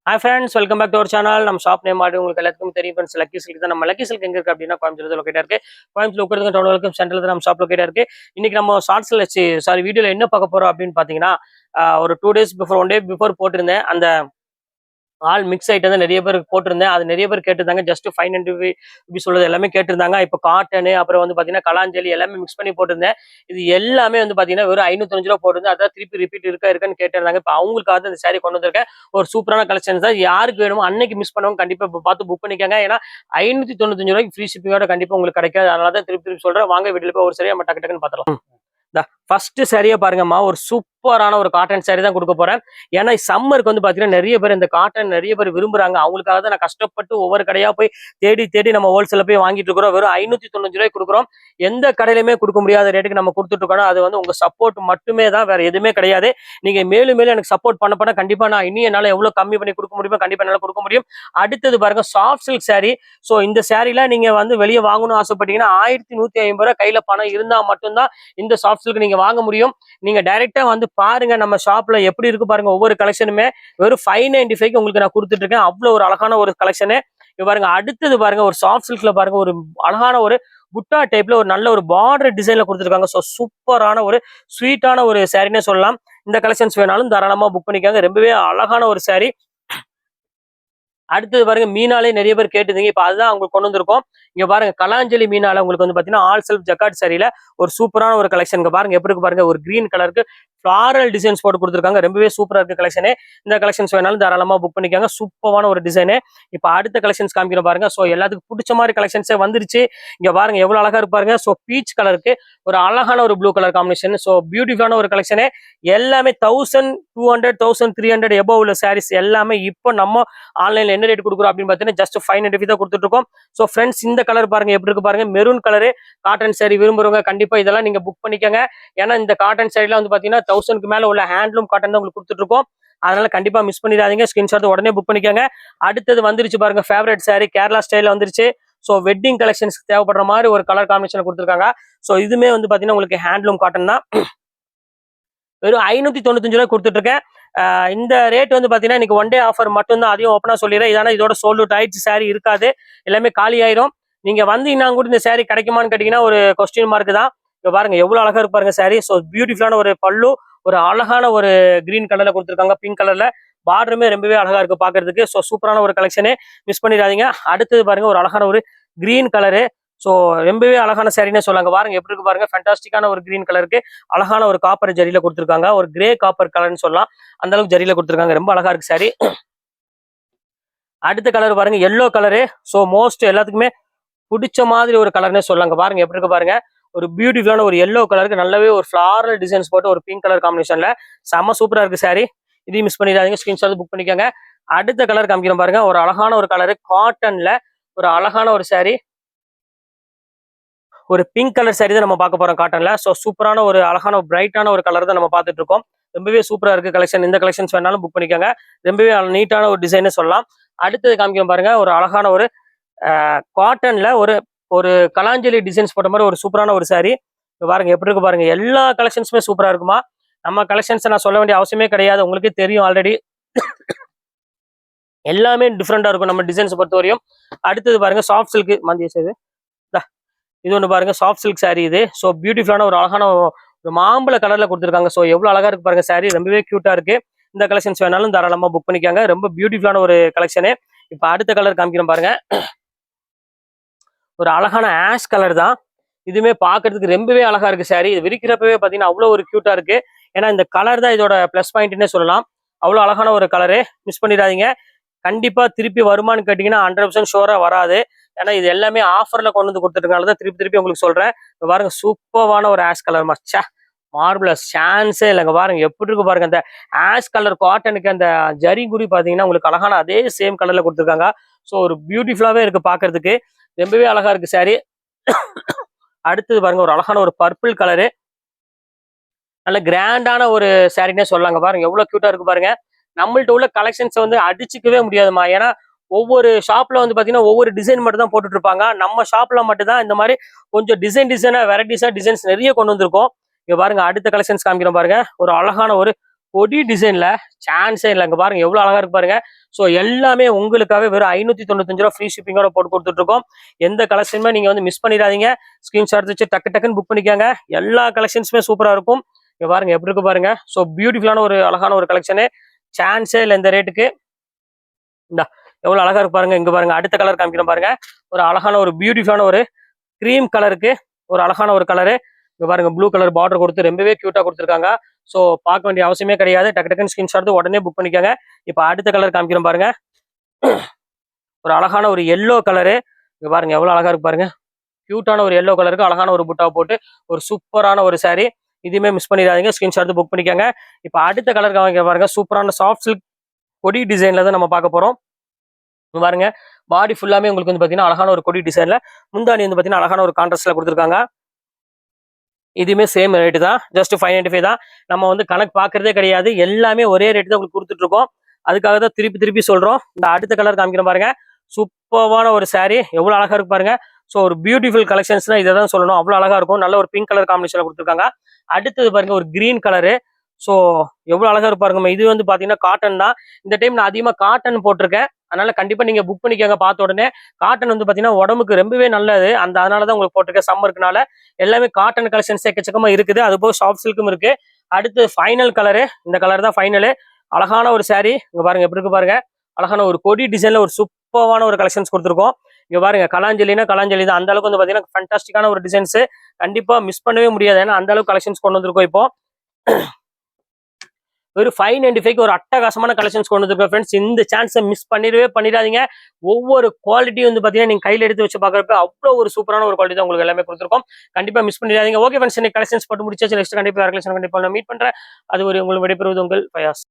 Hi friends, welcome back to our channel. நம்ம shop name ஆடி உங்களுக்கு எல்லாத்துக்கும் தெரியும் ஃப்ரெண்ட்ஸ். லக்கி சில்க் தான். நம்ம லக்கி சில்க் எங்க இருக்கு அப்படின்னா கோயம்புத்தூர்ல லொகேட்டா இருக்கு. கோயம்புத்தூர் உட்கார்ந்து டவுன் வரைக்கும் சென்ட்ரல் தான் நம்ம ஷாப் லொகேட்டா இருக்கு. இன்னைக்கு நம்ம ஷார்ட்ஸ்ல வீடியோல என்ன பார்க்க போறோம் அப்படின்னு பாத்தீங்கன்னா ஒரு 2 days பிஃபோர் 1 day பிஃபோர் போட்டிருந்தேன். அந்த ஆல் மிக்ஸ் ஐட்டம் தான் நிறைய பேருக்கு போட்டிருந்தேன். அது நிறைய பேர் கேட்டிருந்தாங்க. ஜஸ்ட் 500 இப்படி சொல்றது எல்லாமே கேட்டிருந்தாங்க. இப்போ காட்டனு அப்புறம் வந்து பாத்தீங்கன்னா கலாஞ்சலி எல்லாமே மிக்ஸ் பண்ணி போட்டிருந்தேன். இது எல்லாமே வந்து பாத்தீங்கன்னா வெறும் 505 ரூபா போட்டிருந்தேன். அதான் திருப்பி ரிப்பீட் இருக்குன்னு கேட்டிருந்தாங்க. இப்போ அவங்களுக்காக இந்த சாரி கொண்டு வந்திருக்கேன். ஒரு சூப்பரான கலெக்ஷன்ஸ் தான். யாருக்கு வேணுமோ அன்னைக்கு மிஸ் பண்ணவங்க கண்டிப்பா இப்போ பார்த்து புக் பண்ணிக்கோங்க. ஏன்னா 595 ரூபாய்க்கு ஃப்ரீ ஷிப்பிங்கோட கண்டிப்பா உங்களுக்கு கிடைக்காது. அதனால தான் திருப்பி சொல்றேன். வாங்க வீட்டுல போய் ஒரு சரியா நம்ம டக்கு டக்குன்னு பார்த்துலாம். ஃபர்ஸ்ட் சாரியா பாருங்கம்மா, ஒரு சூப்பரான ஒரு காட்டன் சாரி தான் கொடுக்க போறேன். ஏன்னா சம்மருக்கு வந்து பாத்தீங்கன்னா நிறைய பேர் இந்த காட்டன் நிறைய பேர் விரும்புறாங்க. அவங்களுக்காக தான் நான் கஷ்டப்பட்டு ஒவ்வொரு கடையா போய் தேடி தேடி நம்ம ஹோல்சேல போய் வாங்கிட்டு இருக்கிறோம். வெறும் 595 ரூபாய்க்கு கொடுக்குறோம். எந்த கடையிலுமே கொடுக்க முடியாத ரேட்டுக்கு நம்ம கொடுத்துட்டு இருக்கோம். அது வந்து உங்க சப்போர்ட் மட்டுமே தான், வேற எதுவுமே கிடையாது. நீங்க மேலும் மேலும் எனக்கு சப்போர்ட் பண்ண கண்டிப்பா நான் இனி என்னால எவ்வளவு கம்மி பண்ணி கொடுக்க முடியுமோ கண்டிப்பா என்னால கொடுக்க முடியும். அடுத்தது பாருங்க, சாஃப்ட் சில்க் சாரி. சோ இந்த சாரில நீங்க வந்து வெளியே வாங்கணும்னு ஆசைப்பட்டீங்கன்னா 1150 ரூபாய் கையில பணம் இருந்தா மட்டும்தான் இந்த சாஃப்ட் சில்க் நீங்க வாங்க முடியும். நீங்க டைரக்டா வந்து பாருங்க நம்ம ஷாப்ல எப்படி இருக்கு பாருங்க. ஒவ்வொரு கலெக்ஷனுமே வெறும் 595 உங்களுக்கு நான் கொடுத்துட்டு இருக்கேன். அவ்வளவு ஒரு அழகான ஒரு கலெக்ஷனு பாருங்க. அடுத்தது பாருங்க, ஒரு சாஃப்ட் சில்க்ல பாருங்க, ஒரு அழகான ஒரு புட்டா டைப்ல ஒரு நல்ல ஒரு பார்டர் டிசைன்ல கொடுத்துருக்காங்க. ஸோ சூப்பரான ஒரு ஸ்வீட்டான ஒரு சாரினே சொல்லலாம். இந்த கலெக்ஷன்ஸ் வேணாலும் தாராளமா புக் பண்ணிக்காங்க. ரொம்பவே அழகான ஒரு சாரி. அடுத்தது பாருங்க, மீனாலே நிறைய பேர் கேட்டுதீங்க. இப்ப அதுதான் உங்களுக்கு கொண்டு வந்திருக்கோம். இங்க பாருங்க, கலாஞ்சலி மீனால உங்களுக்கு வந்து பாத்தீங்கன்னா ஆல் செல்ஃப் ஜக்கார்ட் சாரியில ஒரு சூப்பரான ஒரு கலெக்ஷன். பாருங்க எப்படி இருக்கு பாருங்க. ஒரு கிரீன் கலருக்கு ஃபிளாரல் டிசைன்ஸ் போட்டு கொடுத்துருக்காங்க. ரொம்பவே சூப்பரா இருக்கு கலெக்ஷனே. இந்த கலெக்ஷன்ஸ் வேணாலும் தாராளமா புக் பண்ணிக்காங்க. சூப்பரான ஒரு டிசைனு. இப்ப அடுத்த கலெக்ஷன்ஸ் காமிக்கிறோம் பாருங்க. சோ எல்லாத்துக்கும் பிடிச்ச மாதிரி கலெக்ஷன்ஸே வந்துருச்சு. இங்க பாருங்க எவ்வளவு அழகா இருப்பாருங்க. சோ பீச் கலருக்கு ஒரு அழகான ஒரு ப்ளூ கலர் காம்பினேஷன். சோ பியூட்டிஃபுல்லான ஒரு கலெக்ஷனே. எல்லாமே 1200 1300 எபோவ் உள்ள சாரீஸ் எல்லாமே இப்போ நம்ம ஆன்லைன்ல என்ன ரேட் கொடுக்குறோம் அப்படின்னு பாத்தீங்கன்னா ஜஸ்ட் 590 தான் கொடுத்துட்டு இருக்கோம். சோ ஃப்ரெண்ட்ஸ், இந்த கலர் பாருங்க எப்படி இருக்கு பாருங்க. மெரூன் கலரு காட்டன் சாரி விரும்புறவங்க கண்டிப்பா இதெல்லாம் நீங்க புக் பண்ணிக்கோங்க. ஏன்னா இந்த காட்டன் சாரில வந்து பாத்தீங்கன்னா 1000க்கு மேல உள்ள ஹேண்ட்லூம் காட்டன் தான் உங்களுக்கு கொடுத்துட்டு இருக்கோம். அதனால கண்டிப்பா மிஸ் பண்ணிடாதீங்க. ஸ்கிரீன்ஷாட் உடனே புக் பண்ணிக்கோங்க. அடுத்தது வந்துருச்சு பாருங்க, ஃபேவரட் சாரி கேரளா ஸ்டைல வந்துருச்சு. ஸோ வெட்டிங் கலெக்ஷன்ஸ்க்கு தேவைப்படுற மாதிரி ஒரு கலர் காம்பினேஷன் கொடுத்துருக்காங்க. ஸோ இதுமே வந்து பாத்தீங்கன்னா உங்களுக்கு ஹேண்ட்லூம் காட்டன் தான். வெறும் 595 ரூபாய் கொடுத்துட்டு இருக்கேன். இந்த ரேட் வந்து பாத்தீங்கன்னா இன்னைக்கு 1 டே ஆஃபர் மட்டும் தான். அதையும் ஓப்பனா சொல்லிடுறேன். இதான இதோட சோல்ட் அவுட் ஆயிடுச்சு. சாரி இருக்காது, எல்லாமே காலி ஆயிரும். நீங்க வந்து இன்னும் கூட இந்த சாரி கிடைக்குமான்னு கேட்டீங்கன்னா ஒரு கொஸ்டின் மார்க் தான். இப்போ பாருங்க எவ்வளவு அழகா இருக்கு பாருங்க சாரி. ஸோ பியூட்டிஃபுல்லான ஒரு பல்லு, ஒரு அழகான ஒரு கிரீன் கலர்ல கொடுத்துருக்காங்க. பிங்க் கலர்ல பார்டருமே ரொம்பவே அழகா இருக்கு பாக்குறதுக்கு. ஸோ சூப்பரான ஒரு கலெக்ஷனே, மிஸ் பண்ணிடாதீங்க. அடுத்தது பாருங்க, ஒரு அழகான ஒரு கிரீன் கலரு. ஸோ ரொம்பவே அழகான சாரினே சொல்லாங்க. பாருங்க எப்படி இருக்கு பாருங்க. ஃபேண்டாஸ்டிக்கான ஒரு கிரீன் கலருக்கு அழகான ஒரு காப்பர் ஜரியில கொடுத்துருக்காங்க. ஒரு கிரே காப்பர் கலர்னு சொல்லலாம். அந்த அளவுக்கு ஜரியில கொடுத்துருக்காங்க. ரொம்ப அழகா இருக்கு சாரி. அடுத்த கலர் பாருங்க, எல்லோ கலரு. ஸோ மோஸ்ட் எல்லாத்துக்குமே பிடிச்ச மாதிரி ஒரு கலர்னே சொல்லாங்க. பாருங்க எப்படி இருக்கு பாருங்க. ஒரு பியூட்டிஃபுல்லான ஒரு எல்லோ கலருக்கு நல்லாவே ஒரு ஃபிளாரல் டிசைன்ஸ் போட்டு ஒரு பிங்க் கலர் காம்பினேஷன்ல செம்ம சூப்பரா இருக்கு சாரி. இதையும் மிஸ் பண்ணிடாதீங்க. ஸ்கிரீன்ஷாட் புக் பண்ணிக்கோங்க. அடுத்த கலர் காமிக்கிறோம் பாருங்க. ஒரு அழகான ஒரு கலரு காட்டன்ல ஒரு அழகான ஒரு சாரி. ஒரு பிங்க் கலர் சாரி தான் நம்ம பார்க்க போறோம் காட்டன்ல. ஸோ சூப்பரான ஒரு அழகான பிரைட்டான ஒரு கலர் தான் நம்ம பார்த்துட்டு இருக்கோம். ரொம்பவே சூப்பரா இருக்கு கலெக்ஷன். இந்த கலெக்ஷன்ஸ் வேணாலும் புக் பண்ணிக்கோங்க. ரொம்பவே நீட்டான ஒரு டிசைனே சொல்லலாம். அடுத்தது காமிக்கிறோம் பாருங்க, ஒரு அழகான ஒரு காட்டன்ல ஒரு ஒரு கலாஞ்சலி டிசைன்ஸ் போட்ட மாதிரி ஒரு சூப்பரான ஒரு சாரி. பாருங்க எப்படி இருக்கு பாருங்க. எல்லா கலெக்ஷன்ஸுமே சூப்பரா இருக்குமா. நம்ம கலெக்ஷன்ஸ் நான் சொல்ல வேண்டிய அவசியமே கிடையாது, உங்களுக்கே தெரியும் ஆல்ரெடி. எல்லாமே டிஃப்ரெண்டா இருக்கும் நம்ம டிசைன்ஸ் பொறுத்த வரையும். அடுத்தது பாருங்க, சாஃப்ட் சில்க் மந்திய செய்து இது ஒன்று பாருங்க, சாஃப்ட் சில்க் சாரி இது. ஸோ பியூட்டிஃபுல்லான ஒரு அழகான ஒரு மாம்பழ கலர்ல கொடுத்துருக்காங்க. ஸோ எவ்வளவு அழகா இருக்கு பாருங்க சாரி. ரொம்பவே கியூட்டா இருக்கு. இந்த கலெக்ஷன்ஸ் வேணாலும் தாராளமா புக் பண்ணிக்காங்க. ரொம்ப பியூட்டிஃபுல்லான ஒரு கலெக்ஷனு. இப்போ அடுத்த கலர் காமிக்கிறோம் பாருங்க. ஒரு அழகான ஆஷ் கலர் தான். இதுவுமே பாக்குறதுக்கு ரொம்பவே அழகா இருக்கு சாரி. இது விரிக்கிறப்பவே பாத்தீங்கன்னா அவ்வளவு ஒரு கியூட்டா இருக்கு. ஏன்னா இந்த கலர் தான் இதோட பிளஸ் பாயிண்ட்னே சொல்லலாம். அவ்வளவு அழகான ஒரு கலரு, மிஸ் பண்ணிடாதீங்க. கண்டிப்பா திருப்பி வருமானு கேட்டீங்கன்னா 100% ஷோரா வராது. ஏன்னா இது எல்லாமே ஆஃபர்ல கொண்டு வந்து கொடுத்துருக்கனால தான் திருப்பி உங்களுக்கு சொல்றேன். பாருங்க சூப்பரான ஒரு ஆஷ் கலர் மச்சா, மார்பிளஸ் சான்ஸே இல்லைங்க. பாருங்க எப்படி இருக்கு பாருங்க. அந்த ஆஷ் கலர் காட்டனுக்கு அந்த ஜரி குடி பாத்தீங்கன்னா உங்களுக்கு அழகான அதே சேம் கலர்ல கொடுத்துருக்காங்க. ஸோ ஒரு பியூட்டிஃபுல்லாவே இருக்கு பாக்குறதுக்கு. ரொம்பவே அழகா இருக்கு சாரி. அடுத்தது பாருங்க, ஒரு அழகான ஒரு பர்பிள் கலரு. நல்ல கிராண்டான ஒரு சாரினே சொல்லாங்க. பாருங்க எவ்வளவு கியூட்டா இருக்கு பாருங்க. நம்மள்ட்ட உள்ள கலெக்ஷன்ஸ் வந்து அடிச்சுக்கவே முடியாதுமா. ஏன்னா ஒவ்வொரு ஷாப்ல வந்து பாத்தீங்கன்னா ஒவ்வொரு டிசைன் மட்டும் தான் போட்டுட்டு இருப்பாங்க. நம்ம ஷாப்ல மட்டும் தான் இந்த மாதிரி கொஞ்சம் டிசைனா வெரைட்டிஸா டிசைன்ஸ் நிறைய கொண்டு வந்திருக்கோம். இங்க பாருங்க அடுத்த கலெக்ஷன்ஸ் காமிக்கிறோம் பாருங்க. ஒரு அழகான ஒரு கொடி டிசைன்ல சான்ஸே இல்லை. இங்க பாருங்க எவ்வளவு அழகா இருக்கு பாருங்க. ஸோ எல்லாமே உங்களுக்காகவே வெறும் 595 ரூபா ஃப்ரீ ஷிப்பிங்கோட போட்டு கொடுத்துட்டு இருக்கோம். எந்த கலெக்ஷனுமே நீங்க வந்து மிஸ் பண்ணிடாதீங்க. ஸ்கிரீன்ஷாட் வச்சு டக்கு டக்குன்னு புக் பண்ணிக்கோங்க. எல்லா கலெக்ஷன்ஸுமே சூப்பரா இருக்கும். இங்க பாருங்க எப்படி இருக்கு பாருங்க. ஸோ பியூட்டிஃபுல்லான ஒரு அழகான ஒரு கலெக்ஷனு. சான்ஸே இல்லை இந்த ரேட்டுக்கு. இந்தா எவ்வளவு அழகா இருக்கு பாருங்க. இங்க பாருங்க அடுத்த கலர் காமிக்கிறேன் பாருங்க. ஒரு அழகான ஒரு பியூட்டிஃபுல்லான ஒரு கிரீம் கலருக்கு ஒரு அழகான ஒரு கலரு. இங்க பாருங்க ப்ளூ கலர் பார்டர் கொடுத்து ரொம்பவே கியூட்டா கொடுத்துருக்காங்க. ஸோ பார்க்க வேண்டிய அவசியமே கிடையாது. டக்கு டக்குன்னு ஸ்கிரீன்ஷாட் உடனே புக் பண்ணிக்கோங்க. இப்போ அடுத்த கலர் காமிக்கிறேன் பாருங்க. ஒரு அழகான ஒரு எல்லோ கலரு. இங்க பாருங்க எவ்வளவு அழகா இருக்கு பாருங்க. கியூட்டான ஒரு எல்லோ கலருக்கு அழகான ஒரு புட்டா போட்டு ஒரு சூப்பரான ஒரு சாரி. இதுவுமே மிஸ் பண்ணிடாதீங்க. ஸ்கிரீன்ஷாட் புக் பண்ணிக்கோங்க. இப்போ அடுத்த கலர் காமிக்க பாருங்க. சூப்பரான சாஃப்ட் சில்க் கொடி டிசைன்ல தான் நம்ம பார்க்க போறோம். பாருங்க பாடி ஃபுல்லாமே உங்களுக்கு வந்து பாத்தீங்கன்னா அழகான ஒரு கொடி டிசைன்ல, முந்தானி வந்து பாத்தீங்கன்னா அழகான ஒரு கான்ட்ராஸ்ட்ல கொடுத்துருக்காங்க. இதுவுமே சேம் ரேட்டு தான். ஜஸ்ட் 595 தான். நம்ம வந்து கணக்கு பாக்குறதே கிடையாது. எல்லாமே ஒரே ரேட்டு தான் உங்களுக்கு கொடுத்துட்டு இருக்கோம். அதுக்காக தான் திருப்பி திருப்பி சொல்றோம். இந்த அடுத்த கலர் காமிக்கிறேன் பாருங்க. சூப்பரான ஒரு சாரி. எவ்வளவு அழகா இருக்கு பாருங்க. ஸோ ஒரு பியூட்டிஃபுல் கலெக்ஷன்ஸ்னா இதை தான் சொல்லணும். அவ்வளவு அழகா இருக்கும். நல்ல ஒரு பிங்க் கலர் காம்பினேஷன்ல கொடுத்துருக்காங்க. அடுத்தது பாருங்க ஒரு கிரீன் கலரு. ஸோ எவ்வளவு அழகா இருப்பாருங்க. இது வந்து பாத்தீங்கன்னா காட்டன் தான். இந்த டைம் நான் அதிகமா காட்டன் போட்டிருக்கேன். அதனால கண்டிப்பா நீங்க புக் பண்ணிக்கோங்க. பார்த்த உடனே காட்டன் வந்து பாத்தீங்கன்னா உடம்புக்கு ரொம்பவே நல்லது. அதனாலதான் உங்களுக்கு போட்டிருக்கேன். சம்மருக்குனால எல்லாமே காட்டன் கலெக்ஷன்ஸ் எக்கச்சக்கமா இருக்குது. அது போக சாஃப்ட் சில்க்கும் இருக்கு. அடுத்து ஃபைனல் கலரு. இந்த கலர் தான் ஃபைனலு. அழகான ஒரு சாரி. இங்க பாருங்க எப்படி இருக்கு பாருங்க. அழகான ஒரு கொடி டிசைன்ல ஒரு சூப்பரான ஒரு கலெக்ஷன்ஸ் கொடுத்துருக்கோம். இங்க பாருங்க கலாஞ்சலினா கலாஞ்சலி தான். அந்த அளவுக்கு வந்து பாத்தீங்கன்னா ஃபேண்டாஸ்டிக்கான ஒரு டிசைன்ஸ். கண்டிப்பா மிஸ் பண்ணவே முடியாது. ஏன்னா அந்த அளவுக்கு கலெக்ஷன்ஸ் கொண்டு வந்திருக்கோம். இப்போ ஒரு 595 ஒரு அட்டகாசமான கலெக்ஷன்ஸ் கொண்டு வந்திருக்கோம் ஃப்ரெண்ட்ஸ். இந்த சான்ஸை மிஸ் பண்ணிடாதீங்க. ஒவ்வொரு குவாலிட்டி வந்து பாத்தீங்கன்னா நீங்க கையில எடுத்து வச்சு பாக்குறப்ப அவ்வளவு ஒரு சூப்பரான ஒரு குவாலிட்டி தான் உங்களுக்கு எல்லாமே கொடுத்துருக்கோம். கண்டிப்பா மிஸ் பண்ணிடாதீங்க. ஓகே ஃப்ரெண்ட்ஸ், இன்னைக்கு கலெக்ஷன்ஸ் போட்டு முடிச்சாச்சு. நெக்ஸ்ட் கண்டிப்பா கலெக்ஷன் கண்டிப்பா நான் மீட் பண்றேன். அது ஒரு உங்களுக்கு விடைபெறுவது உங்கள் ஃபயாஸ்.